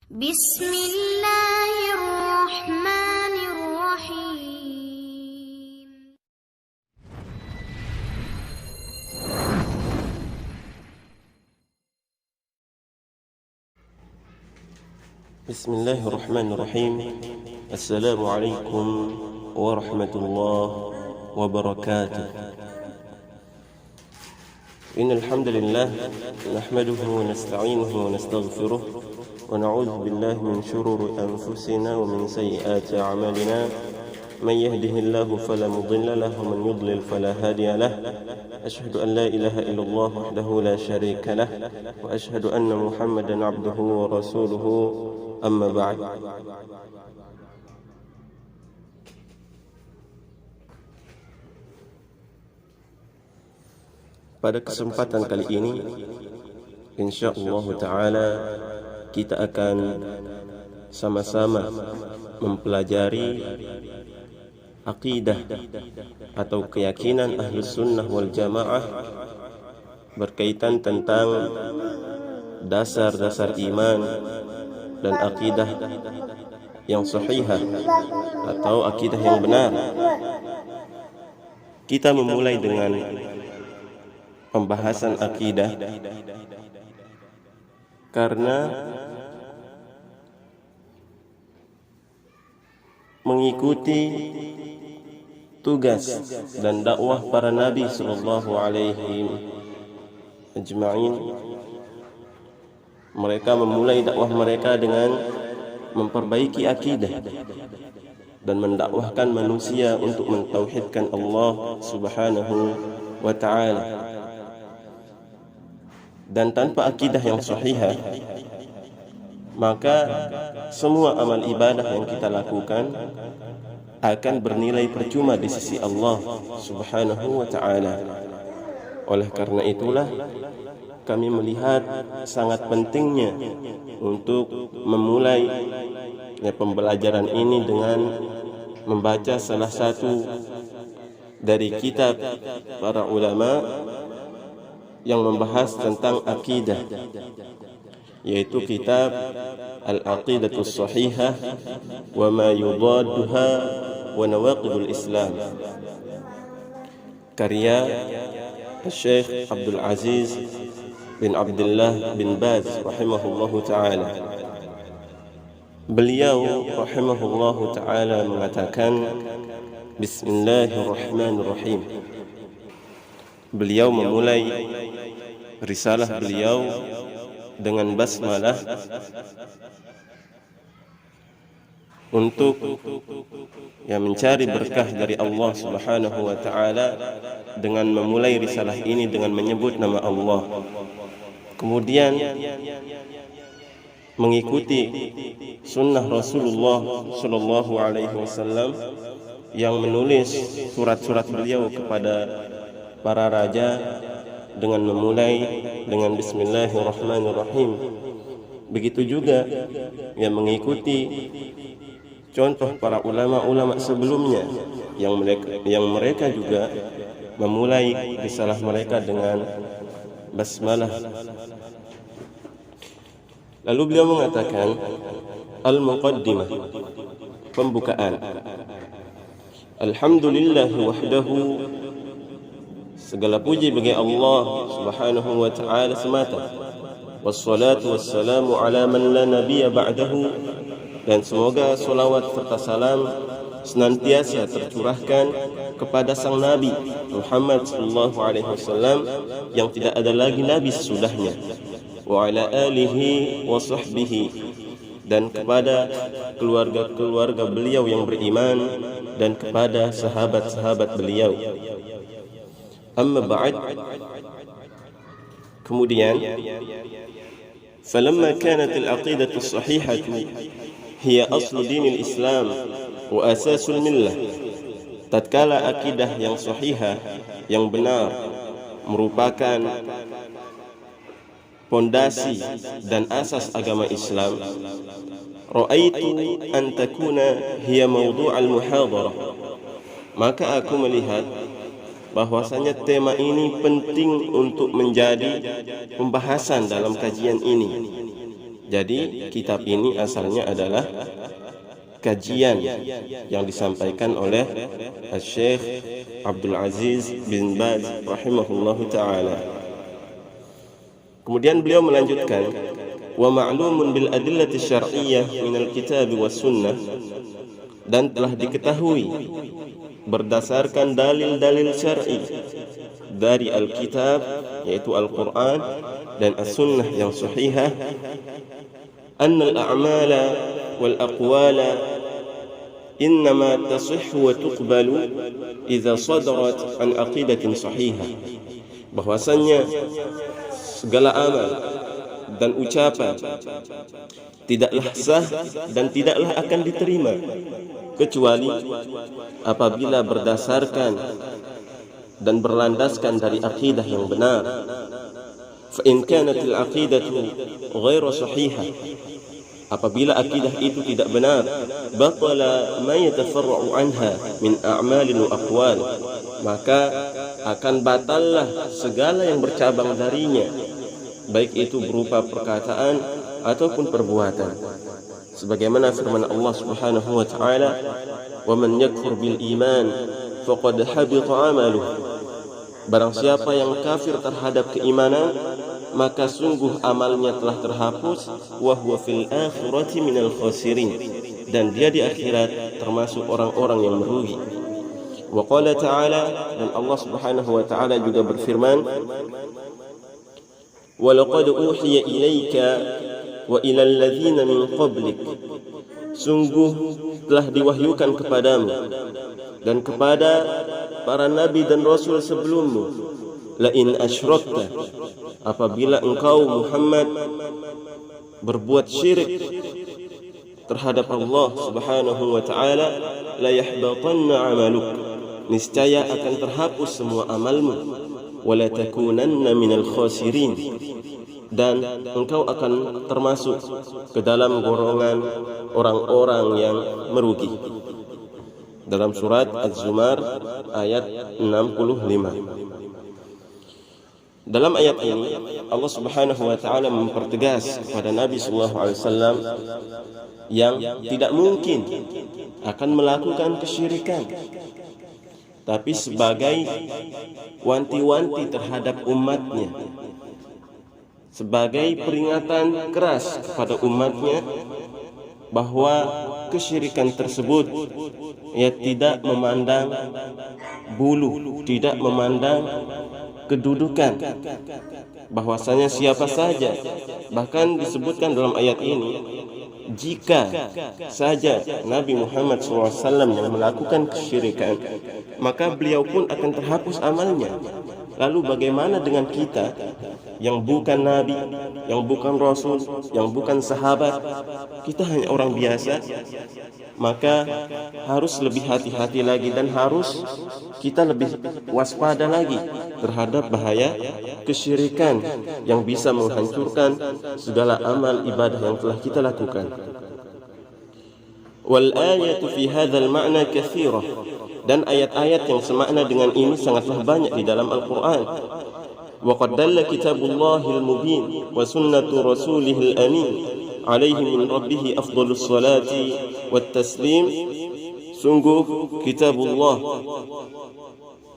بسم الله الرحمن الرحيم. بسم الله الرحمن الرحيم. السلام عليكم ورحمة الله وبركاته. إن الحمد لله نحمده ونستعينه ونستغفره ونعوذ بالله من شرور أنفسنا ومن سيئات أعمالنا. من يهده الله فلا مضل له ومن يضلل فلا هادي له. أشهد أن لا إله إلا الله وحده لا شريك له وأشهد أن محمدا عبده ورسوله. أما بعد. Pada kesempatan kali ini, insyaallah ta'ala kita akan sama-sama mempelajari akidah atau keyakinan Ahlus Sunnah wal Jamaah berkaitan tentang dasar-dasar iman dan akidah yang sahihah atau akidah yang benar. Kita memulai dengan pembahasan akidah karena mengikuti tugas dan dakwah para nabi sallallahu alaihi ajma'in. Mereka memulai dakwah mereka dengan memperbaiki akidah dan mendakwahkan manusia untuk mentauhidkan Allah Subhanahu wa ta'ala. Dan tanpa akidah yang sahihah, maka semua amal ibadah yang kita lakukan akan bernilai percuma di sisi Allah Subhanahu wa ta'ala. Oleh karena itulah kami melihat sangat pentingnya untuk memulai pembelajaran ini dengan membaca salah satu dari kitab para ulama yang membahas tentang akidah, yaitu kitab Al-Aqidatus Sahihah wa ma yudadduha wa nawaqidul Islam, karya Syekh Abdul Aziz bin Abdullah bin Baz rahimahullahu ta'ala. Beliau rahimahullahu ta'ala mengatakan, Bismillahirrahmanirrahim. Beliau memulai risalah beliau dengan basmalah untuk mencari berkah dari Allah Subhanahu wa ta'ala dengan memulai risalah ini dengan menyebut nama Allah. Kemudian mengikuti sunnah Rasulullah sallallahu alaihi wasallam yang menulis surat-surat beliau kepada para raja dengan memulai dengan Bismillahirrahmanirrahim. Begitu juga yang mengikuti contoh para ulama-ulama sebelumnya yang mereka juga memulai risalah mereka dengan basmalah. Lalu beliau mengatakan al-muqaddimah, pembukaan. Alhamdulillah wahdahu, segala puji bagi Allah Subhanahu wa ta'ala semata. Wassalatu wassalamu ala man la nabiyya ba'dahu, dan semoga salawat serta salam senantiasa tercurahkan kepada sang Nabi Muhammad sallallahu alaihi wasallam yang tidak ada lagi nabi sesudahnya. Wa ala alihi wa sahbihi, dan kepada keluarga-keluarga beliau yang beriman dan kepada sahabat-sahabat beliau. Amma ba'd. Kemudian, falamma kanat al-aqidatu as-sahihatu hiya aslu dinil Islam wa asasul millah. Tatkala akidah yang sahihah, yang benar, merupakan pondasi dan asas agama Islam, ra'aitu an takuna hiya mawdu'al muhadarah, maka aku melihat bahwasanya tema ini penting untuk menjadi pembahasan dalam kajian ini. Jadi kitab ini asalnya adalah kajian yang disampaikan oleh Syekh Abdul Aziz bin Baz rahimahullahu taala. Kemudian beliau melanjutkan, wa ma'lumun bil adillati syar'iyyah minal kitab was sunnah, dan telah diketahui berdasarkan dalil-dalil syar'i dari Alkitab yaitu Al-Quran dan As-Sunnah yang sahihah, anna al-a'mala wal aqwala innama tasihhu wa tuqbalu idza sadarat an aqidatin sahihah, bahwasanya segala amal dan ucapan tidaklah sah dan tidaklah akan diterima kecuali apabila berdasarkan dan berlandaskan dari akidah yang benar. Fa in kanat al-aqidatu ghairu sahihah, apabila akidah itu tidak benar, batala ma yatafarra'u anha min a'malin wa aqwal, maka akan batallah segala yang bercabang darinya, baik itu berupa perkataan ataupun perbuatan. Sebagaimana firman Allah Subhanahu wa taala, "Wa man yakfur bil iman faqad habita 'amaluhu." Barang siapa yang kafir terhadap keimanan, maka sungguh amalnya telah terhapus, wa huwa fil akhirati minal khasirin, dan dia di akhirat termasuk orang-orang yang merugi. Wa qala ta'ala, dan Allah Subhanahu wa taala juga berfirman, wa laqad uhiya ilaika wa ila alladhina min qablik, sungguh telah diwahyukan kepadamu dan kepada para nabi dan rasul sebelummu, la in asyrakta, apabila engkau Muhammad berbuat syirik terhadap Allah Subhanahu wa taala, la yahbatanna 'amaluk, niscaya akan terhapus semua amalmu, wa la takunanna minal khasirin, dan engkau akan termasuk ke dalam golongan orang-orang yang merugi. Dalam surat Az-Zumar ayat 65. Dalam ayat ini Allah Subhanahu wa taala mempertegas kepada Nabi sallallahu alaihi wasallam yang tidak mungkin akan melakukan kesyirikan, tapi sebagai wanti-wanti terhadap umatnya, sebagai peringatan keras kepada umatnya bahwa kesyirikan tersebut tidak memandang bulu, tidak memandang kedudukan, bahwasanya siapa saja, bahkan disebutkan dalam ayat ini, jika saja Nabi Muhammad SAW yang melakukan kesyirikan, maka beliau pun akan terhapus amalnya. Lalu bagaimana dengan kita yang bukan nabi, yang bukan rasul, yang bukan sahabat, kita hanya orang biasa? Maka harus lebih hati-hati lagi, dan harus kita lebih waspada lagi terhadap bahaya kesyirikan yang bisa menghancurkan segala amal ibadah yang telah kita lakukan. Wal ayatu fi hadzal ma'na katsirah, dan ayat-ayat yang semakna dengan ini sangatlah banyak di dalam Al-Quran. Wa qad dalla kitabullahil mubin wa sunnatu rasulihil amin alaihi min rabbih afdhalus salati wat taslim. Sungguh kitabullah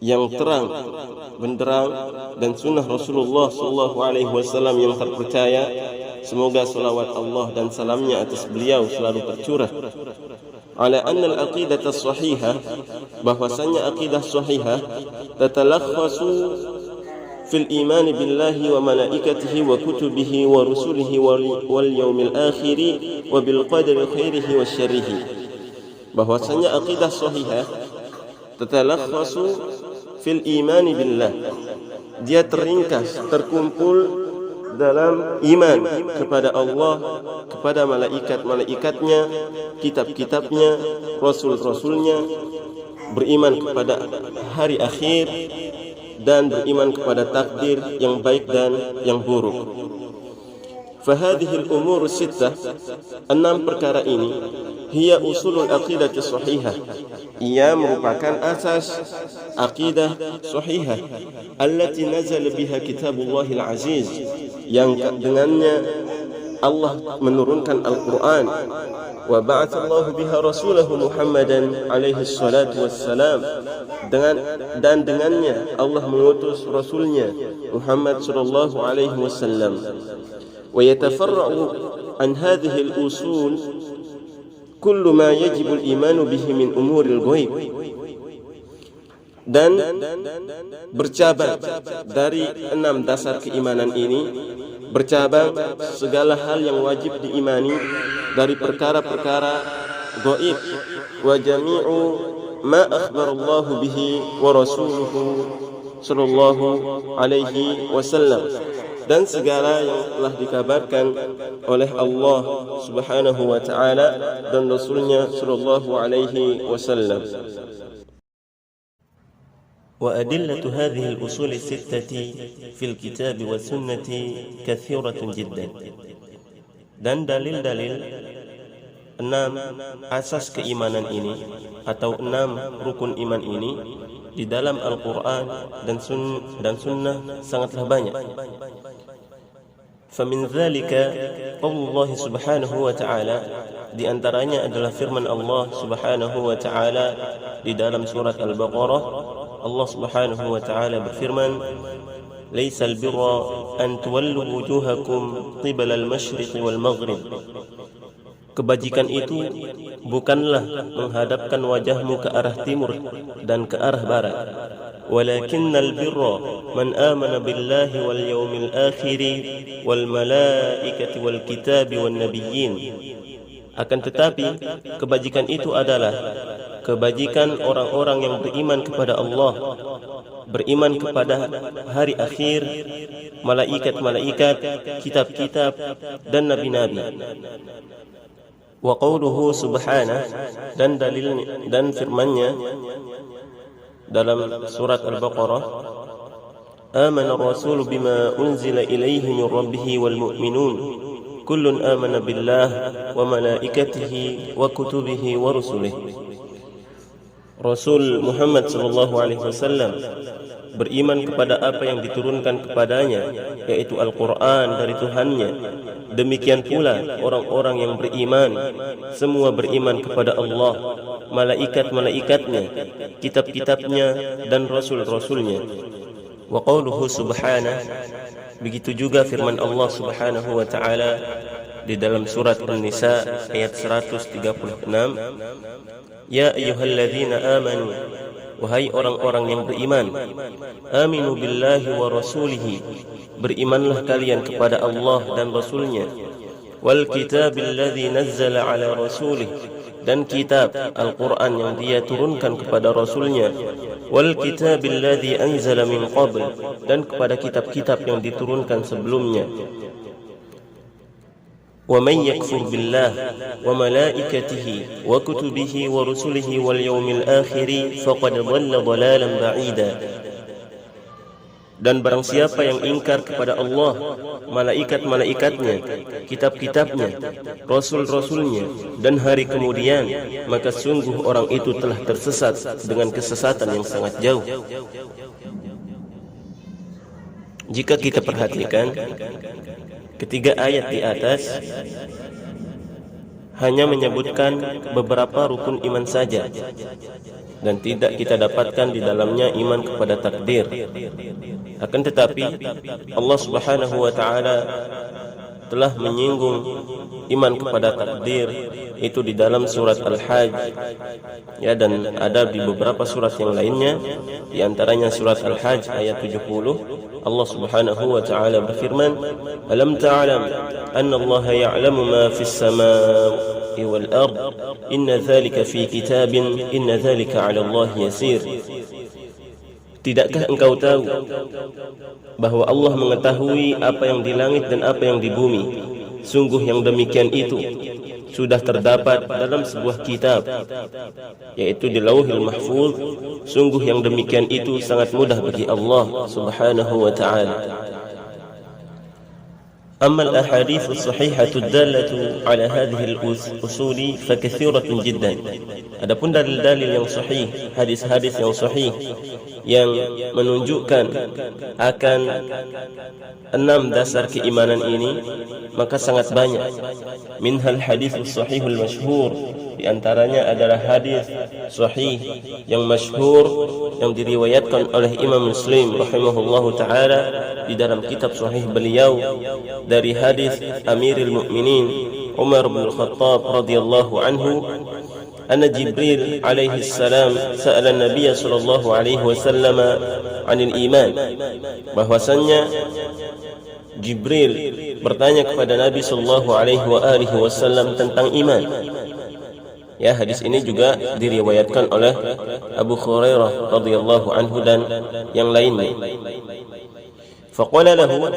yang terang benderang dan sunnah Rasulullah sallallahu alaihi wasallam yang terpercaya, semoga salawat Allah dan salamnya atas beliau selalu tercurah, ala anna al-aqidah as-sahihah, bahwasanya aqidah sahihah tatalakhasu fil iman billahi wa malaikatihi wa kutubihi wa rusulihi wal yawmil akhir wa bil qadri khairihi wa syarrihi. Bahwasanya aqidah sahihah tatalakhasu fil iman billah, dia teringkas, terkumpul dalam iman kepada Allah, kepada malaikat-malaikatnya, kitab-kitabnya, rasul-rasulnya, beriman kepada hari akhir, dan beriman kepada takdir yang baik dan yang buruk. Fahadhil umur sittah, 6 perkara ini, hiya usulul aqidah sahihah, ia merupakan asas aqidah sahihah, allati nazala biha kitabullahil aziz, yang dengannya Allah menurunkan Al-Quran. Wa ba'athallahu biha rasulahu Muhammadan alaihi salatu wassalam, dan dengannya Allah mengutus rasulnya Muhammad sallallahu alaihi wasallam. Wa yatafarra'u an hadhihi al-usul kullu ma yajibu al-imanu bihi min umuril ghaib, dan bercabang dari 6 dasar keimanan ini, bercabang segala hal yang wajib diimani dari perkara-perkara gaib. Wa jami'u ma akhbarallahu bihi wa rasuluhu sallallahu alaihi wasallam, dan segala yang telah dikabarkan oleh Allah Subhanahu wa taala dan Rasulnya sallallahu alaihi wasallam. وأدلة هذه الأصول الستة في الكتاب والسنة كثيرة جدا. Dan dalil-dalil 6 asas keimanan ini atau 6 rukun iman ini di dalam Al-Quran dan Sunnah sangatlah banyak. فمن ذلك قول الله سبحانه وتعالى, di antaranya adalah firman Allah Subhanahu wa taala di dalam surat Al-Baqarah. Allah Subhanahu wa taala berfirman, "Laisal birra an tuwallu wujuhakum qibala al-masyriq wal maghrib." Kebajikan itu bukanlah menghadapkan wajahmu ke arah timur dan ke arah barat. Walakinnal birra man amana billahi wal yawmil akhir wal malaikati wal kitabi wan nabiyyin. Akan tetapi kebajikan itu adalah kebajikan orang-orang yang beriman kepada Allah, beriman kepada hari akhir, malaikat-malaikat, kitab-kitab, dan nabi-nabi. Wa qawluhu subhanahu, dan dalilnya dan firman-Nya dalam surat Al-Baqarah, amana ar-rasulu bima unzila ilaihi min rabbih wal mu'minun kullun amana billah wa malaikatihi wa kutubihi wa rusulihi. Rasul Muhammad sallallahu alaihi wasallam beriman kepada apa yang diturunkan kepadanya, yaitu Al-Quran dari Tuhannya. Demikian pula orang-orang yang beriman, semua beriman kepada Allah, malaikat-malaikatnya, kitab-kitabnya, dan rasul-rasulnya. Wa qawluhu subhanahu, begitu juga firman Allah Subhanahu wa taala di dalam surat An-Nisa ayat 136, ya ayyuhalladzina amanu, wahai orang-orang yang beriman, aminu billahi wa rasulihi, berimanlah kalian kepada Allah dan Rasulnya, wal kitabil ladzi nazzala ala rasulih, dan kitab Al-Quran yang dia turunkan kepada Rasulnya, wal kitabil ladzi anzala min qabl, dan kepada kitab-kitab yang diturunkan sebelumnya. وَمَنْ يَكْفُرْ بِاللَّهِ وَمَلَائِكَتِهِ وَكُتُبِهِ وَرُسُلِهِ وَالْيَوْمِ الْآخِرِ فَقَدْ ضَلَّ ضَلَالًا بَعِيدًا. Dan barang siapa yang ingkar kepada Allah, malaikat-malaikatnya, kitab-kitabnya, rasul-rasulnya, dan hari kemudian, maka sungguh orang itu telah tersesat dengan kesesatan yang sangat jauh. Jika kita perhatikan ketiga ayat di atas hanya menyebutkan beberapa rukun iman saja, dan tidak kita dapatkan di dalamnya iman kepada takdir. Akan tetapi Allah Subhanahu wa taala telah menyinggung iman kepada takdir itu di dalam surat Al-Hajj, ya, dan ada di beberapa surat yang lainnya, di antaranya surat Al-Hajj ayat 70. Allah Subhanahu wa taala berfirman, alam ta'lam anna Allah ya'lamu ma fis samaa'i wal ard, inna dzalika fi kitabin, inna dzalika 'ala Allah yasir. Tidakkah engkau tahu bahwa Allah mengetahui apa yang di langit dan apa yang di bumi? Sungguh yang demikian itu sudah terdapat dalam sebuah kitab, yaitu di Lauhil Mahfuz. Sungguh yang demikian itu sangat mudah bagi Allah Subhanahu wa ta'ala. أما الأحاديث الصحيحة الدالة على هذه الأصول فكثيرة جدا. Adapun dalil-dalil yang sahih, hadis-hadis yang sahih yang menunjukkan akan 6 dasar keimanan ini, maka sangat banyak. Minhal hadithus sahihul masyhur, di antaranya adalah hadis sahih yang masyhur yang diriwayatkan oleh Imam Muslim rahimahullahu taala di dalam kitab sahih beliau dari hadis Amirul Mukminin Umar bin Khattab radhiyallahu anhu, anna Jibril alaihi salam sa'ala an-nabiy sallallahu alaihi wasallam 'anil iman, bahwasannya Jibril bertanya kepada Nabi sallallahu alaihi wasallam tentang iman. Ya, hadis ini juga diriwayatkan oleh Abu Hurairah radhiyallahu anhu dan yang lainnya. Faqala lahu,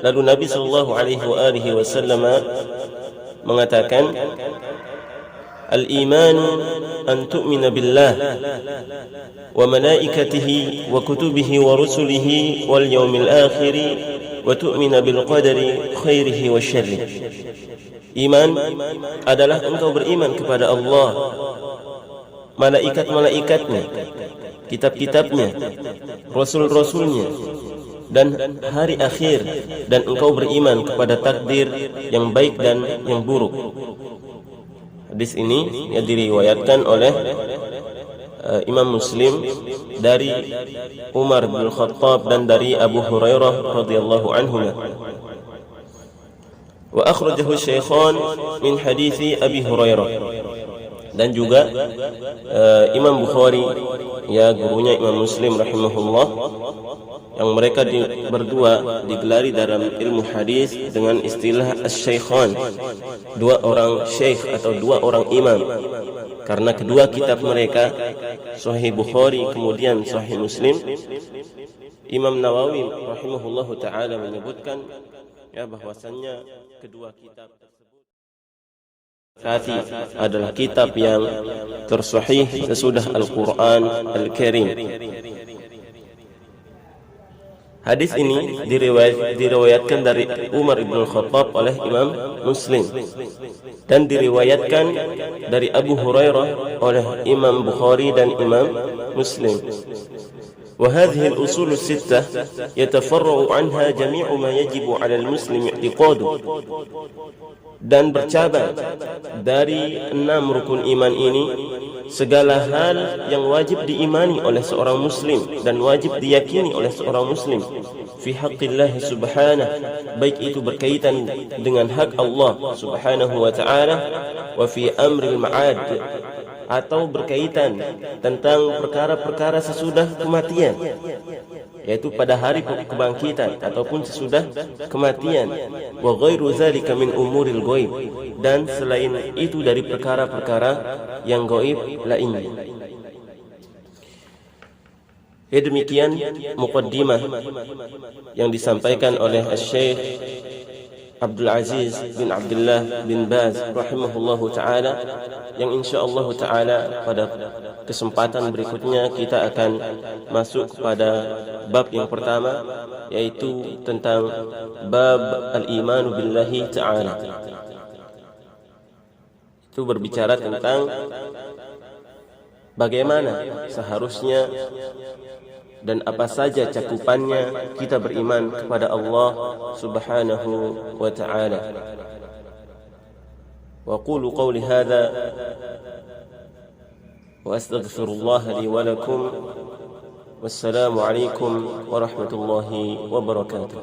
lalu Nabi sallallahu alaihi wasallam mengatakan, al-iman an tu'mina billah wa malaikatihi wa kutubihi wa rusulihi wal yawmil akhir wa tu'mina bil qadari khairihi wa syarrihi. Iman adalah engkau beriman kepada Allah, malaikat-malaikatnya, kitab-kitabnya, rasul-rasulnya, dan hari akhir, dan engkau beriman kepada takdir yang baik dan yang buruk. Hadis ini yang diriwayatkan oleh Imam Muslim dari Umar bin Khattab dan dari Abu Hurairah radhiyallahu anhu. Wa akhrajahu Syaikhan min hadithi Abi Hurairah, dan juga Imam Bukhari, ya gurunya Imam Muslim rahimahullah, yang mereka berdua digelari dalam ilmu hadis dengan istilah Asy-Syaikhan, 2 orang syekh atau 2 orang imam, karena kedua kitab mereka Sahih Bukhari kemudian Sahih Muslim. Imam Nawawi rahimahullahu taala menyebutkan ya bahwasannya kedua kitab tersebut adalah kitab yang tersahih sesudah Al-Quran Al-Karim. Hadis ini diriwayatkan dari Umar ibn Khattab oleh Imam Muslim, dan diriwayatkan dari Abu Hurairah oleh Imam Bukhari dan Imam Muslim. وهذه الأصول الستة يتفرع عنها جميع ما يجب على المسلم اعتقاده, dan bercabang dari 6 rukun iman ini segala hal yang wajib diimani oleh seorang muslim dan wajib diyakini oleh seorang muslim fi haqqillah subhanahu, baik itu berkaitan dengan hak Allah subhanahu wa ta'ala, wa fi amril ma'ad, atau berkaitan tentang perkara-perkara sesudah kematian, yaitu pada hari kebangkitan ataupun sesudah kematian, wa ghairu zalika min umuril ghaib, dan selain itu dari perkara-perkara yang gaib lainnya. Ya, demikian muqaddimah yang disampaikan oleh Syekh Abdul Aziz bin Abdullah bin Baz rahimahullahu ta'ala, yang insyaallah ta'ala pada kesempatan berikutnya kita akan masuk kepada bab yang pertama, yaitu tentang bab al-imanu billahi ta'ala. Itu berbicara tentang bagaimana seharusnya dan apa saja cakupannya kita beriman kepada Allah subhanahu wa ta'ala. Wa qulu qawli hadha wa astaghfirullah li wa lakum. Wassalamu alaikum warahmatullahi wabarakatuh.